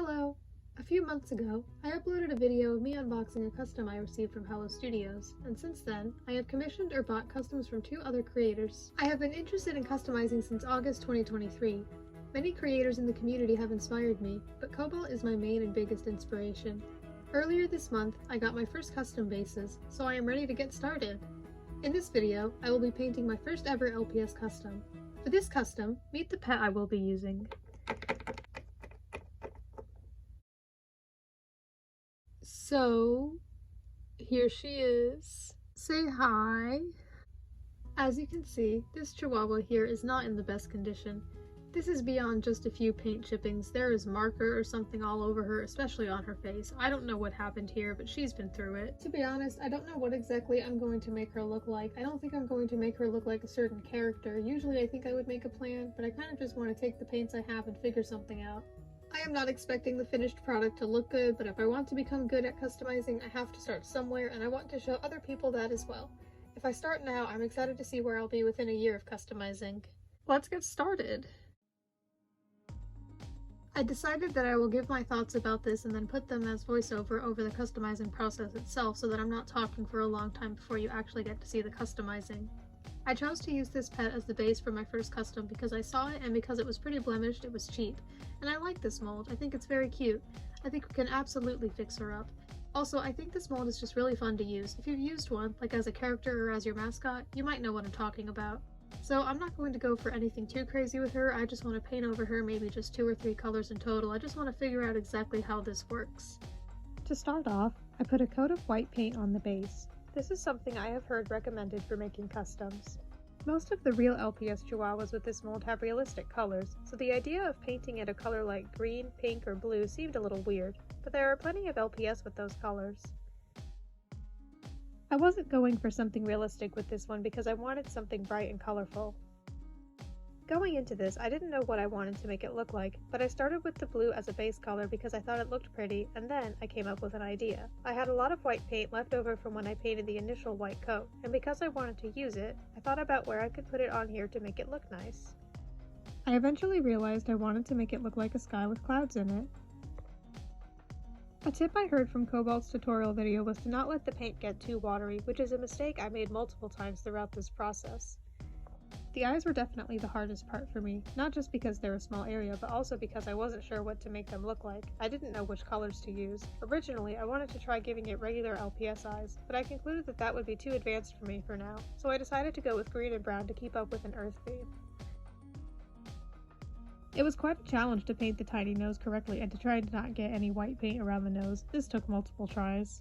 Hello! A few months ago, I uploaded a video of me unboxing a custom I received from Hello Studios, and since then, I have commissioned or bought customs from 2 other creators. I have been interested in customizing since August 2023. Many creators in the community have inspired me, but Cobalt is my main and biggest inspiration. Earlier this month, I got my first custom bases, so I am ready to get started. In this video, I will be painting my first ever LPS custom. For this custom, meet the pet I will be using. So, here she is. Say hi. As you can see, this chihuahua here is not in the best condition. This is beyond just a few paint chippings. There is marker or something all over her, especially on her face. I don't know what happened here, but she's been through it. To be honest, I don't know what exactly I'm going to make her look like. I don't think I'm going to make her look like a certain character. Usually I think I would make a plan, but I kind of just want to take the paints I have and figure something out. I am not expecting the finished product to look good, but if I want to become good at customizing, I have to start somewhere, and I want to show other people that as well. If I start now, I'm excited to see where I'll be within a year of customizing. Let's get started! I decided that I will give my thoughts about this and then put them as voiceover over the customizing process itself so that I'm not talking for a long time before you actually get to see the customizing. I chose to use this pet as the base for my first custom because I saw it and because it was pretty blemished, it was cheap. And I like this mold. I think it's very cute. I think we can absolutely fix her up. Also, I think this mold is just really fun to use. If you've used one, like as a character or as your mascot, you might know what I'm talking about. So I'm not going to go for anything too crazy with her. I just want to paint over her maybe just 2 or 3 colors in total. I just want to figure out exactly how this works. To start off, I put a coat of white paint on the base. This is something I have heard recommended for making customs. Most of the real LPS chihuahuas with this mold have realistic colors, so the idea of painting it a color like green, pink, or blue seemed a little weird, but there are plenty of LPS with those colors. I wasn't going for something realistic with this one because I wanted something bright and colorful. Going into this, I didn't know what I wanted to make it look like, but I started with the blue as a base color because I thought it looked pretty, and then I came up with an idea. I had a lot of white paint left over from when I painted the initial white coat, and because I wanted to use it, I thought about where I could put it on here to make it look nice. I eventually realized I wanted to make it look like a sky with clouds in it. A tip I heard from Cobalt's tutorial video was to not let the paint get too watery, which is a mistake I made multiple times throughout this process. The eyes were definitely the hardest part for me, not just because they're a small area, but also because I wasn't sure what to make them look like. I didn't know which colors to use. Originally, I wanted to try giving it regular LPS eyes, but I concluded that that would be too advanced for me for now, so I decided to go with green and brown to keep up with an earth theme. It was quite a challenge to paint the tiny nose correctly and to try to not get any white paint around the nose. This took multiple tries.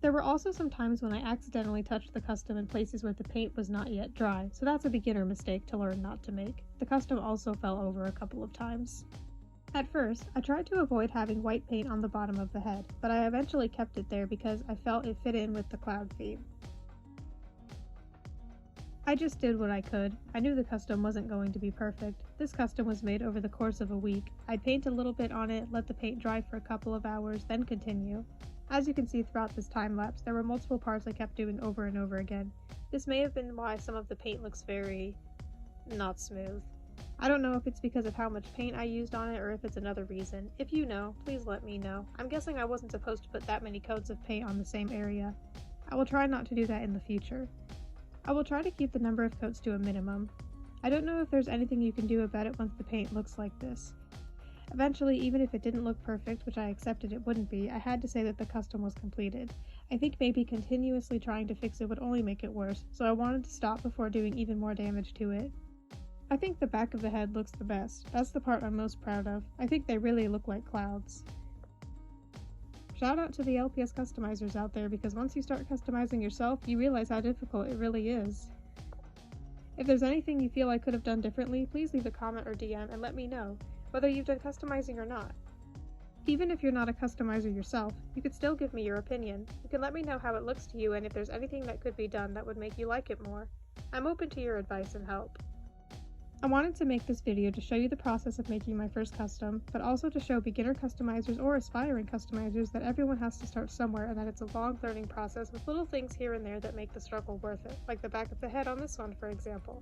There were also some times when I accidentally touched the custom in places where the paint was not yet dry, so that's a beginner mistake to learn not to make. The custom also fell over a couple of times. At first, I tried to avoid having white paint on the bottom of the head, but I eventually kept it there because I felt it fit in with the cloud theme. I just did what I could. I knew the custom wasn't going to be perfect. This custom was made over the course of a week. I'd paint a little bit on it, let the paint dry for a couple of hours, then continue. As you can see throughout this time lapse, there were multiple parts I kept doing over and over again. This may have been why some of the paint looks very not smooth. I don't know if it's because of how much paint I used on it or if it's another reason. If you know, please let me know. I'm guessing I wasn't supposed to put that many coats of paint on the same area. I will try not to do that in the future. I will try to keep the number of coats to a minimum. I don't know if there's anything you can do about it once the paint looks like this. Eventually, even if it didn't look perfect, which I accepted it wouldn't be, I had to say that the custom was completed. I think maybe continuously trying to fix it would only make it worse, so I wanted to stop before doing even more damage to it. I think the back of the head looks the best. That's the part I'm most proud of. I think they really look like clouds. Shout out to the LPS customizers out there, because once you start customizing yourself, you realize how difficult it really is. If there's anything you feel I could have done differently, please leave a comment or DM and let me know, whether you've done customizing or not. Even if you're not a customizer yourself, you could still give me your opinion. You can let me know how it looks to you and if there's anything that could be done that would make you like it more. I'm open to your advice and help. I wanted to make this video to show you the process of making my first custom, but also to show beginner customizers or aspiring customizers that everyone has to start somewhere and that it's a long learning process with little things here and there that make the struggle worth it, like the back of the head on this one, for example.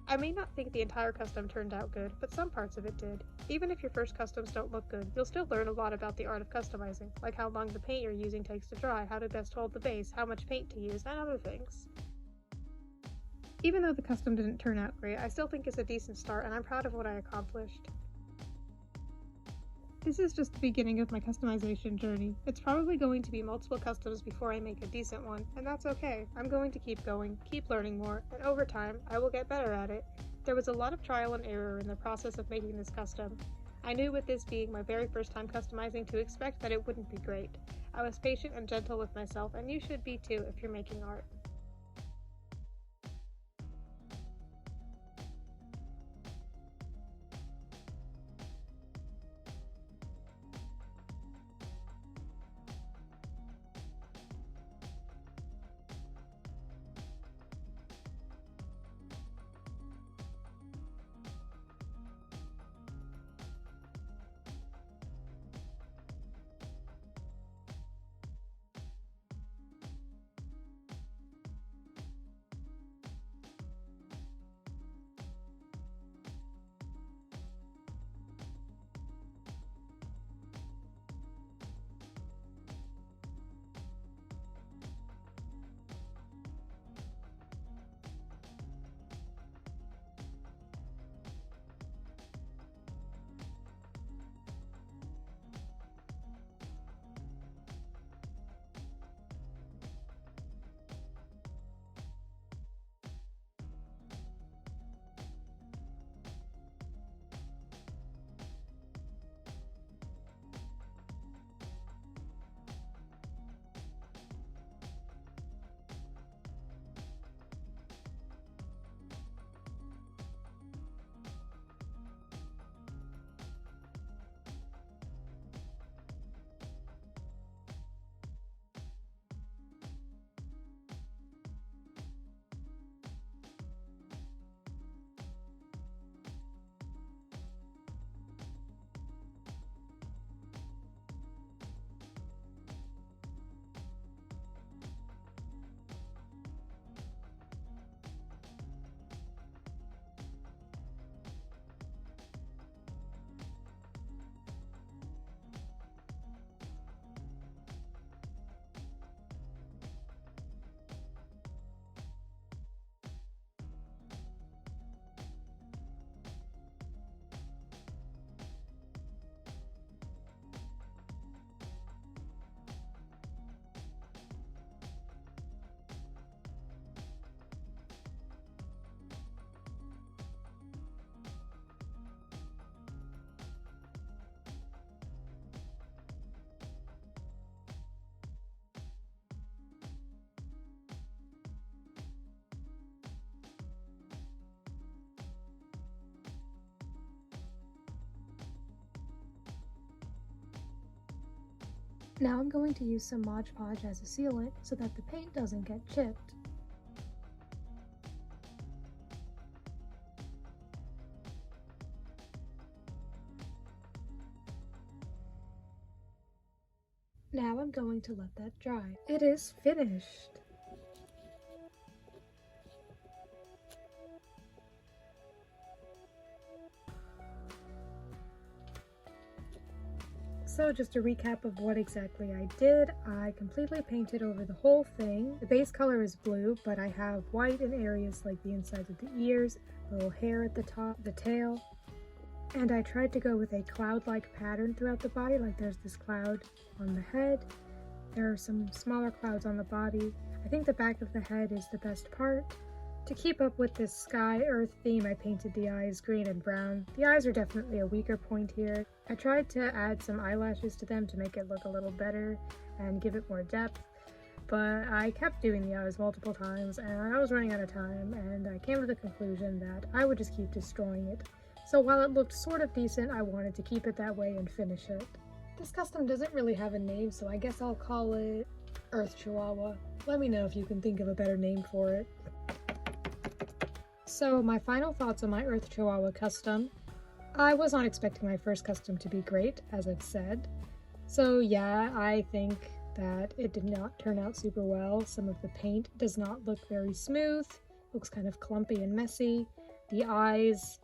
I may not think the entire custom turned out good, but some parts of it did. Even if your first customs don't look good, you'll still learn a lot about the art of customizing, like how long the paint you're using takes to dry, how to best hold the base, how much paint to use, and other things. Even though the custom didn't turn out great, I still think it's a decent start and I'm proud of what I accomplished. This is just the beginning of my customization journey. It's probably going to be multiple customs before I make a decent one, and that's okay. I'm going to keep going, keep learning more, and over time, I will get better at it. There was a lot of trial and error in the process of making this custom. I knew with this being my very first time customizing to expect that it wouldn't be great. I was patient and gentle with myself, and you should be too if you're making art. Now I'm going to use some Mod Podge as a sealant so that the paint doesn't get chipped. Now I'm going to let that dry. It is finished! So just a recap of what exactly I did. I completely painted over the whole thing. The base color is blue, but I have white in areas like the insides of the ears, the little hair at the top, the tail. And I tried to go with a cloud-like pattern throughout the body, like there's this cloud on the head. There are some smaller clouds on the body. I think the back of the head is the best part. To keep up with this sky-earth theme, I painted the eyes green and brown. The eyes are definitely a weaker point here. I tried to add some eyelashes to them to make it look a little better and give it more depth, but I kept doing the eyes multiple times and I was running out of time, and I came to the conclusion that I would just keep destroying it. So while it looked sort of decent, I wanted to keep it that way and finish it. This custom doesn't really have a name, so I guess I'll call it Earth Chihuahua. Let me know if you can think of a better name for it. So my final thoughts on my Earth Chihuahua custom. I was not expecting my first custom to be great, as I've said. So yeah, I think that it did not turn out super well. Some of the paint does not look very smooth, looks kind of clumpy and messy. the eyes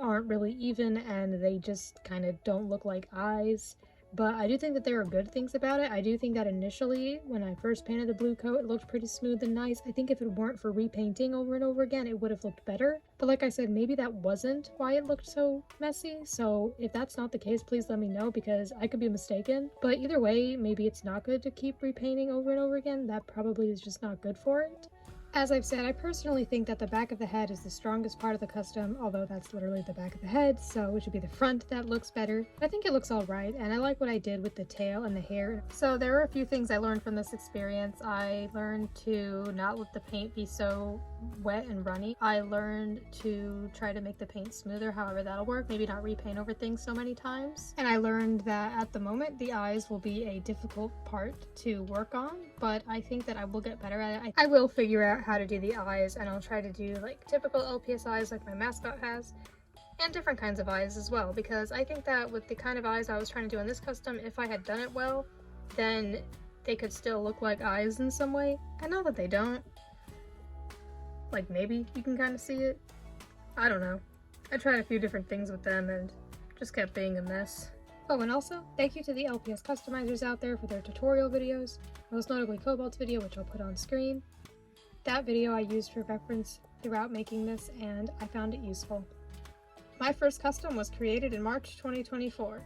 aren't really even and they just kind of don't look like eyes. But I do think that there are good things about it. I do think that initially, when I first painted the blue coat, it looked pretty smooth and nice. I think if it weren't for repainting over and over again, it would have looked better. But like I said, maybe that wasn't why it looked so messy. So if that's not the case, please let me know, because I could be mistaken. But either way, maybe it's not good to keep repainting over and over again. That probably is just not good for it. As I've said, I personally think that the back of the head is the strongest part of the custom, although that's literally the back of the head, so it should be the front that looks better. I think it looks alright, and I like what I did with the tail and the hair. So there are a few things I learned from this experience. I learned to not let the paint be so wet and runny. I learned to try to make the paint smoother, however that'll work, maybe not repaint over things so many times. And I learned that at the moment the eyes will be a difficult part to work on, but I think that I will get better at it. I will figure out how to do the eyes, and I'll try to do like typical LPS eyes like my mascot has, and different kinds of eyes as well, because I think that with the kind of eyes I was trying to do in this custom, if I had done it well, then they could still look like eyes in some way. I know that they don't. Like, maybe you can kind of see it. I don't know. I tried a few different things with them and just kept being a mess. Oh, and also, thank you to the LPS customizers out there for their tutorial videos, most notably Cobalt's video, which I'll put on screen. That video I used for reference throughout making this, and I found it useful. My first custom was created in March 2024.